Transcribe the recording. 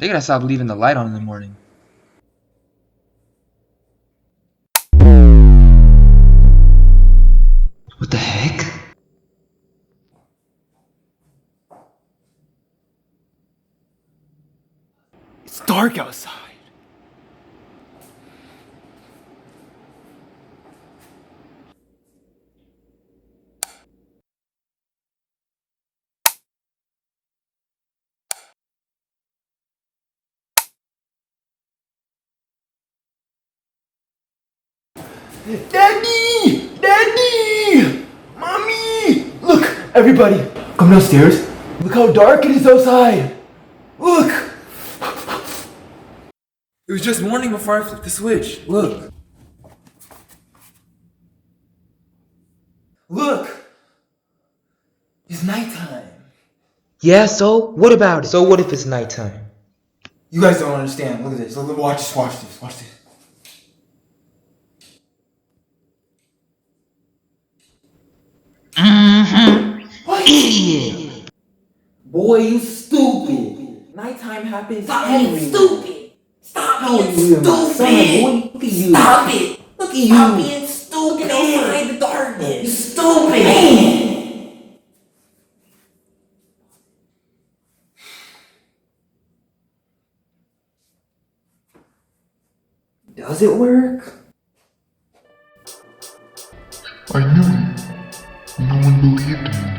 They gotta stop leaving the light on in the morning. What the heck? It's dark outside. Daddy! Daddy! Mommy! Look, everybody, come downstairs. Look how dark it is outside. Look! It was just morning before I flipped the switch. Look. Look! It's nighttime. Yeah, so? What about it? So what if it's nighttime? You guys don't understand. Look at this. Look, watch this, watch this, watch this. What? Idiot! Boy, you stupid. Nighttime happens Stop being stupid! Stop How being you in my son, stupid! boy? Look at you. Stop it! Look at you. Stop being stupid! outside the You darkness. stupid! Man. Does it work? I knew it. No one believed me.